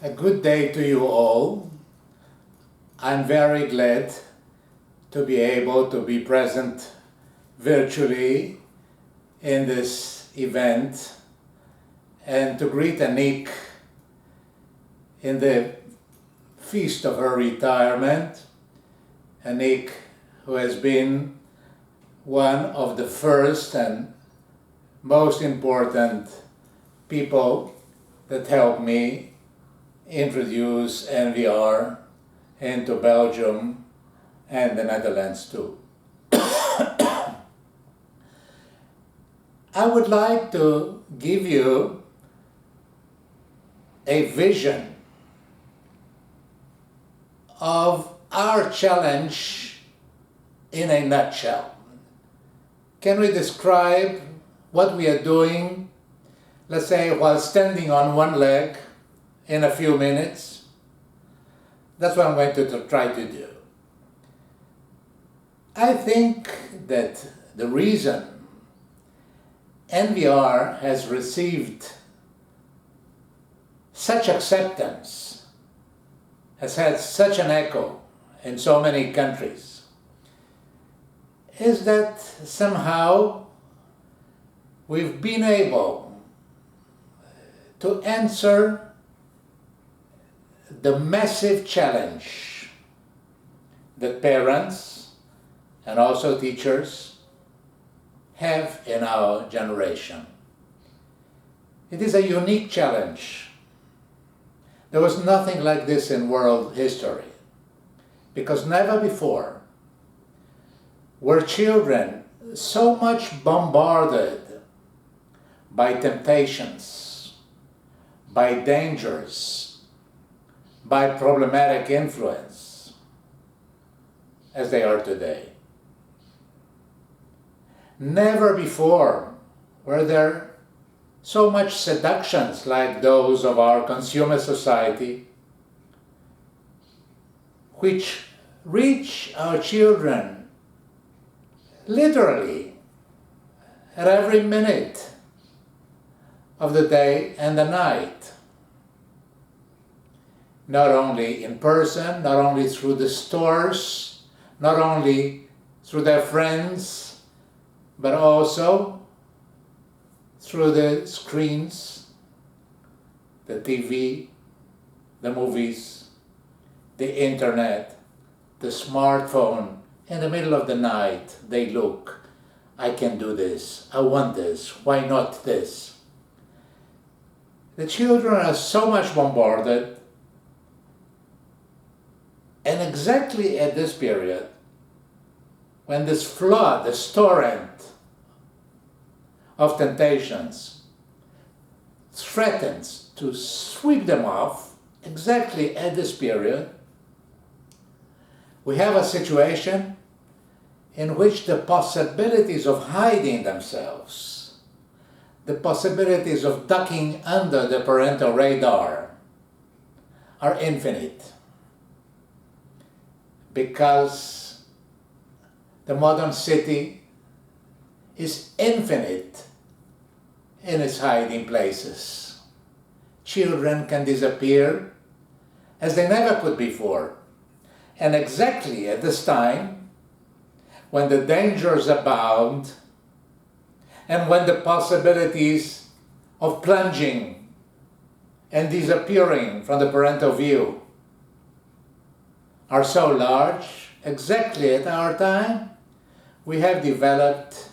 A good day to you all. I'm very glad to be able to be present virtually in this event and to greet Annik in the feast of her retirement. Annik, who has been one of the first and most important people that helped me introduce NVR into Belgium and the Netherlands too. I would like to give you a vision of our challenge in a nutshell. Can we describe what we are doing, let's say, while standing on one leg in a few minutes? That's what I'm going to try to do. I think that the reason NVR has received such acceptance, has had such an echo in so many countries, is that somehow we've been able to answer the massive challenge that parents and also teachers have in our generation. It is a unique challenge. There was nothing like this in world history, because never before were children so much bombarded by temptations, by dangers, by problematic influence as they are today. Never before were there so much seductions like those of our consumer society, which reach our children literally at every minute of the day and the night. Not only in person, not only through the stores, not only through their friends, but also through the screens, the TV, the movies, the internet, the smartphone. In the middle of the night, they look, I can do this, I want this, why not this? The children are so much bombarded. And exactly at this period, when this flood, this torrent of temptations threatens to sweep them off, exactly at this period, we have a situation in which the possibilities of hiding themselves, the possibilities of ducking under the parental radar are infinite. Because the modern city is infinite in its hiding places. Children can disappear as they never could before. And exactly at this time, when the dangers abound and when the possibilities of plunging and disappearing from the parental view are so large, exactly at our time, we have developed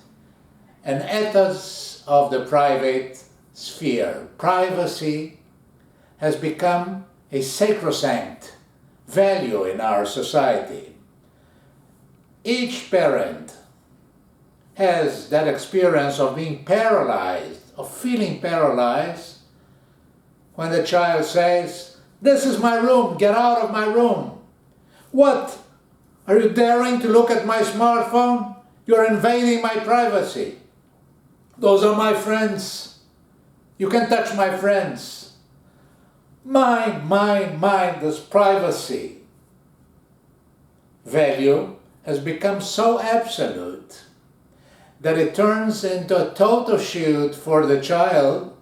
an ethos of the private sphere. Privacy has become a sacrosanct value in our society. Each parent has that experience of being paralyzed, of feeling paralyzed, when the child says, "This is my room, get out of my room." What? Are you daring to look at my smartphone? You're invading my privacy. Those are my friends. You can touch my friends. Mine, this privacy value has become so absolute that it turns into a total shield for the child,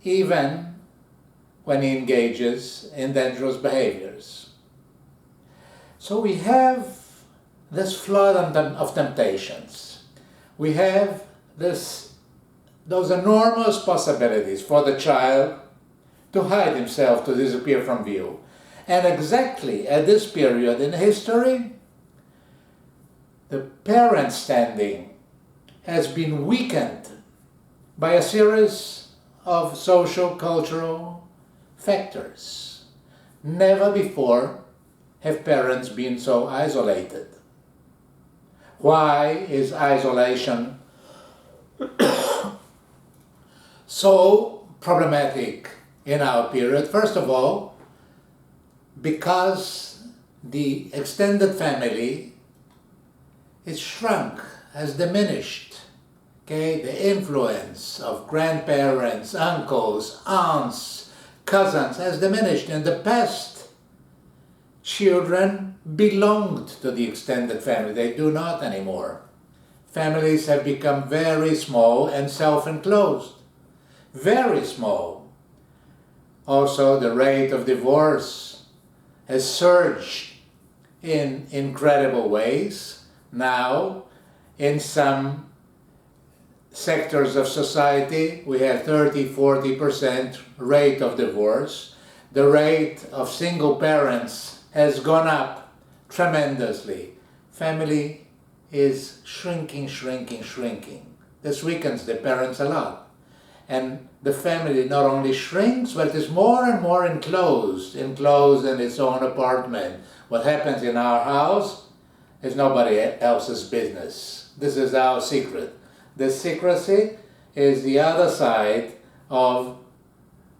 even when he engages in dangerous behaviors. So we have this flood of temptations. We have those enormous possibilities for the child to hide himself, to disappear from view. And exactly at this period in history, the parent standing has been weakened by a series of social, cultural factors. Never before have parents been so isolated. Why is isolation so problematic in our period? First of all, because the extended family is shrunk, has diminished. Okay, the influence of grandparents, uncles, aunts, cousins has diminished. In the past, children belonged to the extended family. They do not anymore. Families have become very small and self-enclosed. Very small. Also, the rate of divorce has surged in incredible ways. Now, in some sectors of society, we have 30–40% rate of divorce. The rate of single parents has gone up tremendously. Family is shrinking. This weakens the parents a lot. And the family not only shrinks, but is more and more enclosed in its own apartment. What happens in our house is nobody else's business. This is our secret. The secrecy is the other side of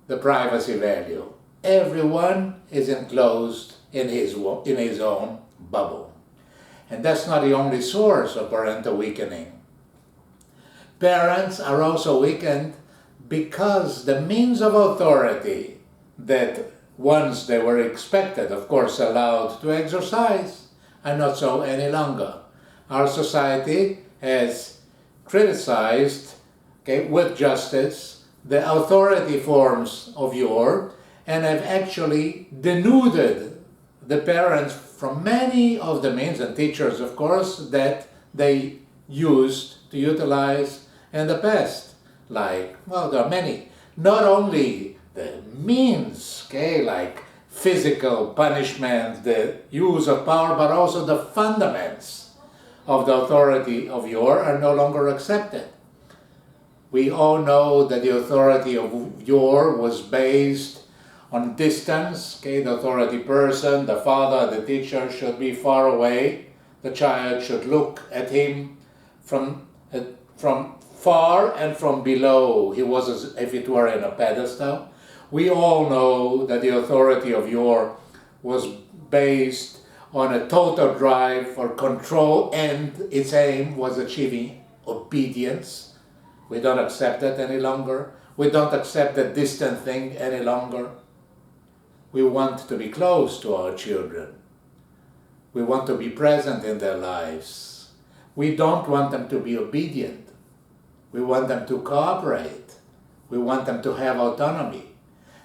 the privacy value. Everyone is enclosed in his own bubble. And that's not the only source of parental weakening. Parents are also weakened because the means of authority that once they were expected, of course allowed to exercise, are not so any longer. Our society has criticized, with justice, the authority forms of yore, and have actually denuded the parents from many of the means, and teachers of course, that they used to utilize in the past. Like, well, there are many. Not only the means, like physical punishment, the use of power, but also the fundaments of the authority of yore are no longer accepted. We all know that the authority of yore was based on distance. The authority person, the father, the teacher, should be far away. The child should look at him from far and from below. He was as if it were in a pedestal. We all know that the authority of yore was based on a total drive for control, and its aim was achieving obedience. We don't accept that any longer. We don't accept the distant thing any longer. We want to be close to our children. We want to be present in their lives. We don't want them to be obedient. We want them to cooperate. We want them to have autonomy.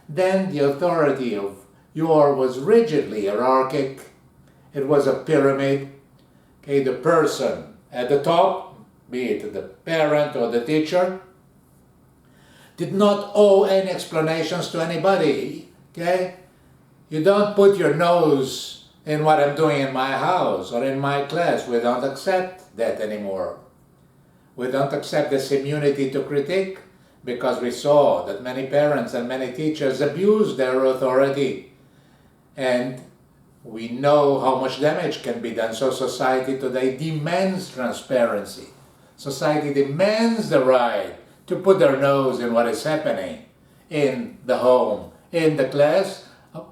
Then the authority of yore was rigidly hierarchic. It was a pyramid. The person at the top, be it the parent or the teacher, did not owe any explanations to anybody. You don't put your nose in what I'm doing in my house or in my class. We don't accept that anymore. We don't accept this immunity to critique, because we saw that many parents and many teachers abused their authority. And we know how much damage can be done. So society today demands transparency. Society demands the right to put their nose in what is happening in the home, in the class,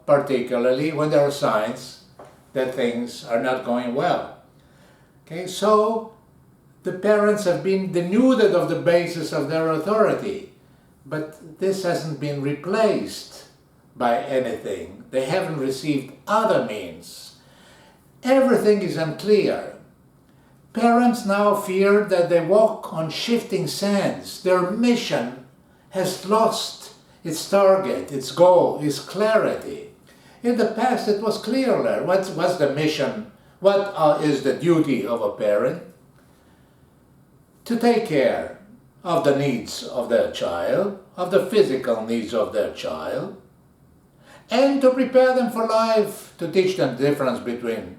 particularly when there are signs that things are not going well. So the parents have been denuded of the basis of their authority, but this hasn't been replaced by anything. They haven't received other means. Everything is unclear. Parents now fear that they walk on shifting sands. Their mission has lost its target, its goal, its clarity. In the past, it was clearer. What's the mission? What is the duty of a parent? To take care of the needs of their child, of the physical needs of their child, and to prepare them for life, to teach them the difference between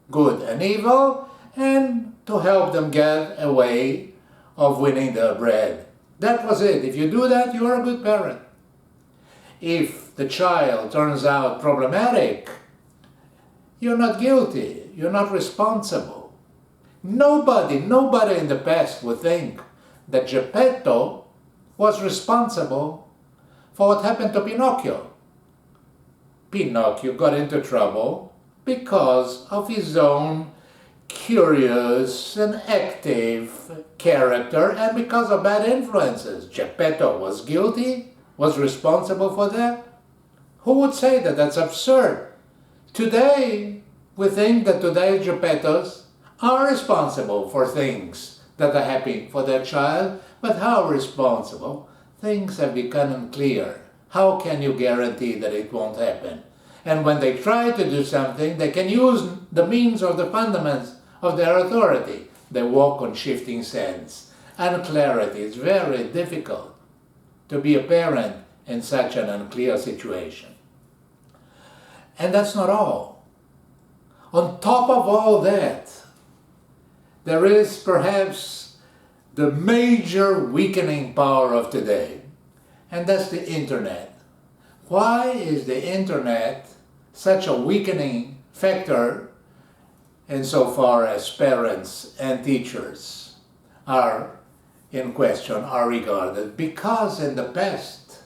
good and evil, and to help them get a way of winning their bread. That was it. If you do that, you are a good parent. If the child turns out problematic, you're not guilty. You're not responsible. Nobody in the past would think that Geppetto was responsible for what happened to Pinocchio. Pinocchio got into trouble because of his own curious and active character and because of bad influences. Geppetto was guilty, was responsible for that. Who would say that? That's absurd. Today, we think that today's Geppettos are responsible for things that are happening for their child, but how responsible? Things have become unclear. How can you guarantee that it won't happen? And when they try to do something, they can use the means or the fundaments of their authority. They walk on shifting sands. Unclarity is very difficult to be a parent in such an unclear situation. And that's not all. On top of all that, there is perhaps the major weakening power of today, and that's the internet. Why is the internet such a weakening factor insofar as parents and teachers are in question, are regarded? Because in the past,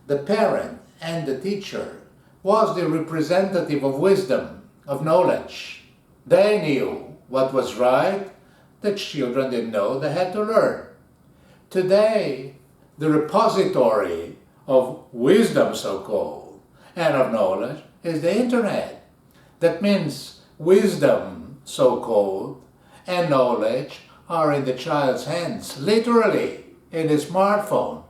the parent and the teacher was the representative of wisdom, of knowledge. They knew what was right. The children didn't know. They had to learn. Today, the repository of wisdom, so-called, and of knowledge is the internet. That means wisdom, so-called, and knowledge are in the child's hands, literally, in his smartphone.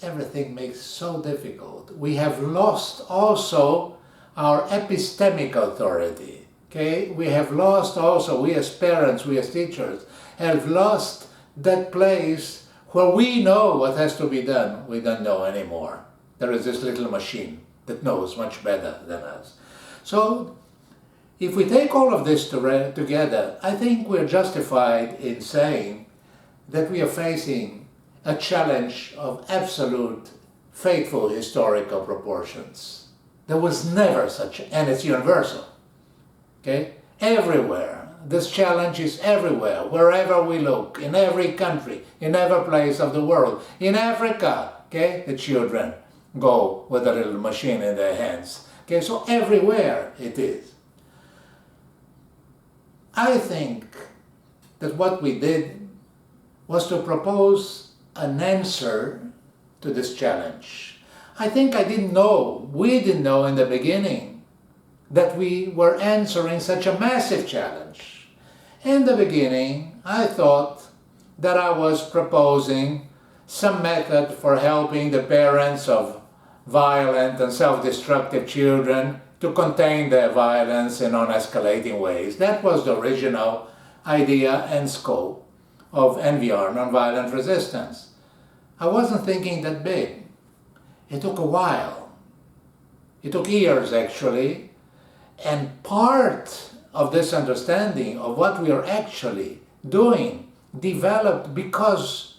Everything makes so difficult. We have lost also our epistemic authority. Okay? We have lost also, we as parents, we as teachers, have lost that place where we know what has to be done. We don't know anymore. There is this little machine that knows much better than us. So, if we take all of this together, I think we're justified in saying that we are facing a challenge of absolute, faithful historical proportions. There was never such, and it's universal. Okay? Everywhere. This challenge is everywhere, wherever we look, in every country, in every place of the world. In Africa, okay, the children go with a little machine in their hands. Okay, so everywhere it is. I think that what we did was to propose an answer to this challenge. I think we didn't know in the beginning that we were answering such a massive challenge. In the beginning, I thought that I was proposing some method for helping the parents of violent and self-destructive children to contain their violence in non-escalating ways. That was the original idea and scope of NVR, nonviolent resistance. I wasn't thinking that big. It took a while. It took years, actually. And part of this understanding of what we are actually doing developed because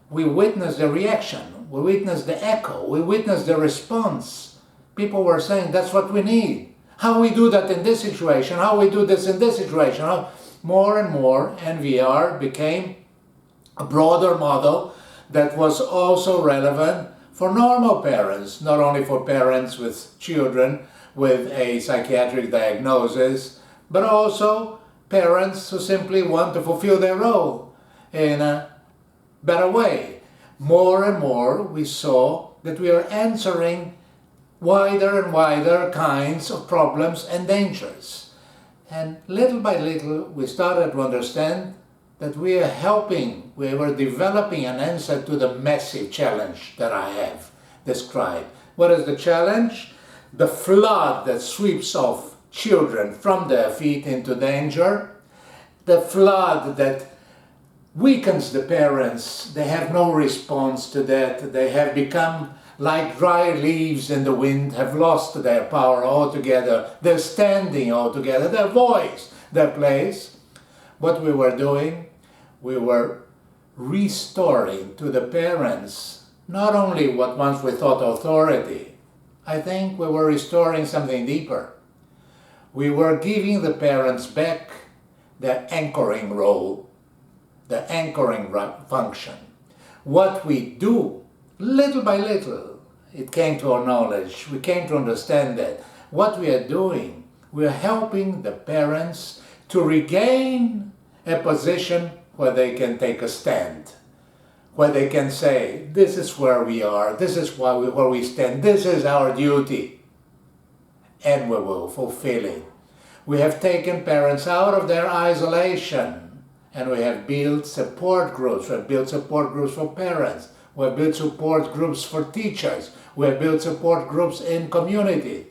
we witnessed the reaction, we witnessed the echo, we witnessed the response. People were saying, that's what we need. How we do that in this situation, how we do this in this situation. More and more, NVR became a broader model that was also relevant for normal parents, not only for parents with children with a psychiatric diagnosis, but also parents who simply want to fulfill their role in a better way. More and more we saw that we are answering wider and wider kinds of problems and dangers. And little by little we started to understand that we were developing an answer to the massive challenge that I have described. What is the challenge? The flood that sweeps off children from their feet into danger, the flood that weakens the parents. They have no response to that. They have become like dry leaves in the wind, have lost their power altogether, their standing altogether, their voice, their place. What we were doing, we were restoring to the parents not only what once we thought authority. I think we were restoring something deeper. We were giving the parents back their anchoring role, the anchoring function. What we do, little by little, it came to our knowledge, we came to understand that what we are doing, we are helping the parents to regain a position where they can take a stand, where they can say, this is where we are, this is where we stand, this is our duty, and we will fulfill it. We have taken parents out of their isolation, and we have built support groups. We have built support groups for parents. We have built support groups for teachers. We have built support groups in community.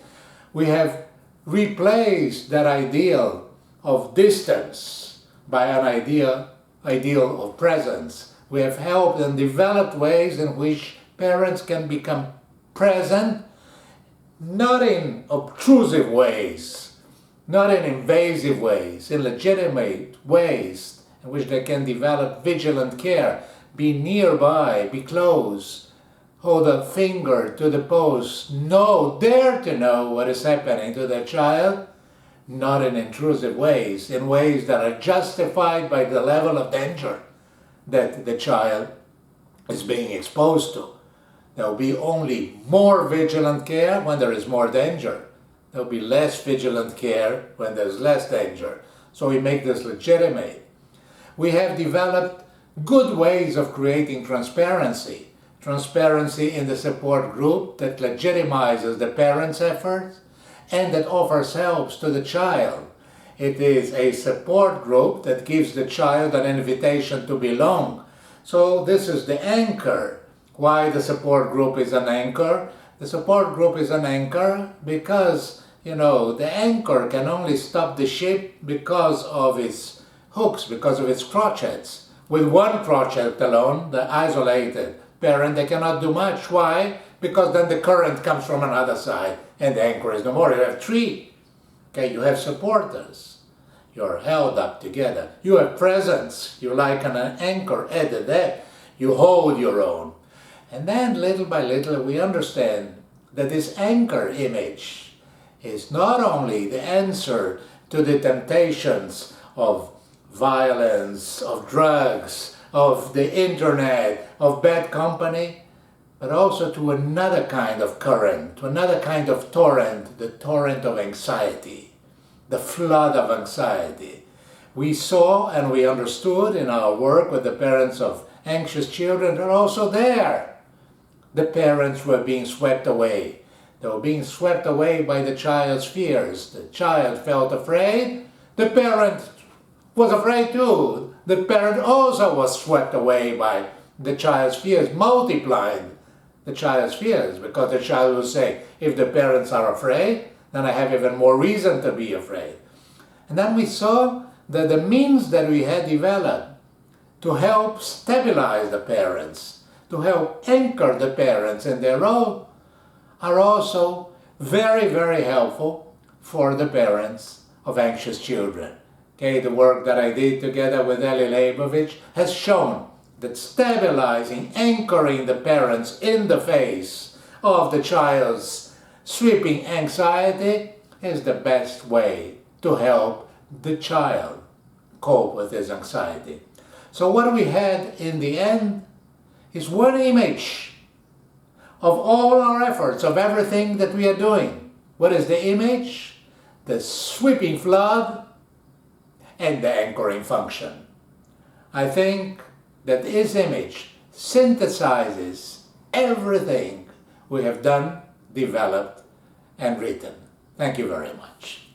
We have replaced that ideal of distance by an ideal of presence. We have helped and developed ways in which parents can become present, not in obtrusive ways, not in invasive ways, in legitimate ways in which they can develop vigilant care, be nearby, be close, hold a finger to the pulse, dare to know what is happening to their child, not in intrusive ways, in ways that are justified by the level of danger that the child is being exposed to. There will be only more vigilant care when there is more danger. There will be less vigilant care when there's less danger. So we make this legitimate. We have developed good ways of creating transparency. Transparency in the support group that legitimizes the parents' efforts and that offers help to the child. It is a support group that gives the child an invitation to belong. So this is the anchor. Why the support group is an anchor? The support group is an anchor because, the anchor can only stop the ship because of its hooks, because of its crotchets. With one crotchet alone, the isolated parent, they cannot do much. Why? Because then the current comes from another side and the anchor is no more. You have three. Okay, you have supporters. You're held up together. You have presence. You're like an anchor added there. You hold your own. And then little by little we understand that this anchor image is not only the answer to the temptations of violence, of drugs, of the internet, of bad company, but also to another kind of current, to another kind of torrent, the torrent of anxiety, the flood of anxiety. We saw and we understood in our work with the parents of anxious children that also there, the parents were being swept away. They were being swept away by the child's fears. The child felt afraid. The parent was afraid too. The parent also was swept away by the child's fears, multiplying the child's fears, because the child will say, if the parents are afraid, then I have even more reason to be afraid. And then we saw that the means that we had developed to help stabilize the parents, to help anchor the parents in their role, are also very, very helpful for the parents of anxious children. Okay, the work that I did together with Eli Leibovich has shown that stabilizing, anchoring the parents in the face of the child's sweeping anxiety is the best way to help the child cope with his anxiety. So what we had in the end is one image of all our efforts, of everything that we are doing. What is the image? The sweeping flood and the anchoring function. I think that this image synthesizes everything we have done, developed, and written. Thank you very much.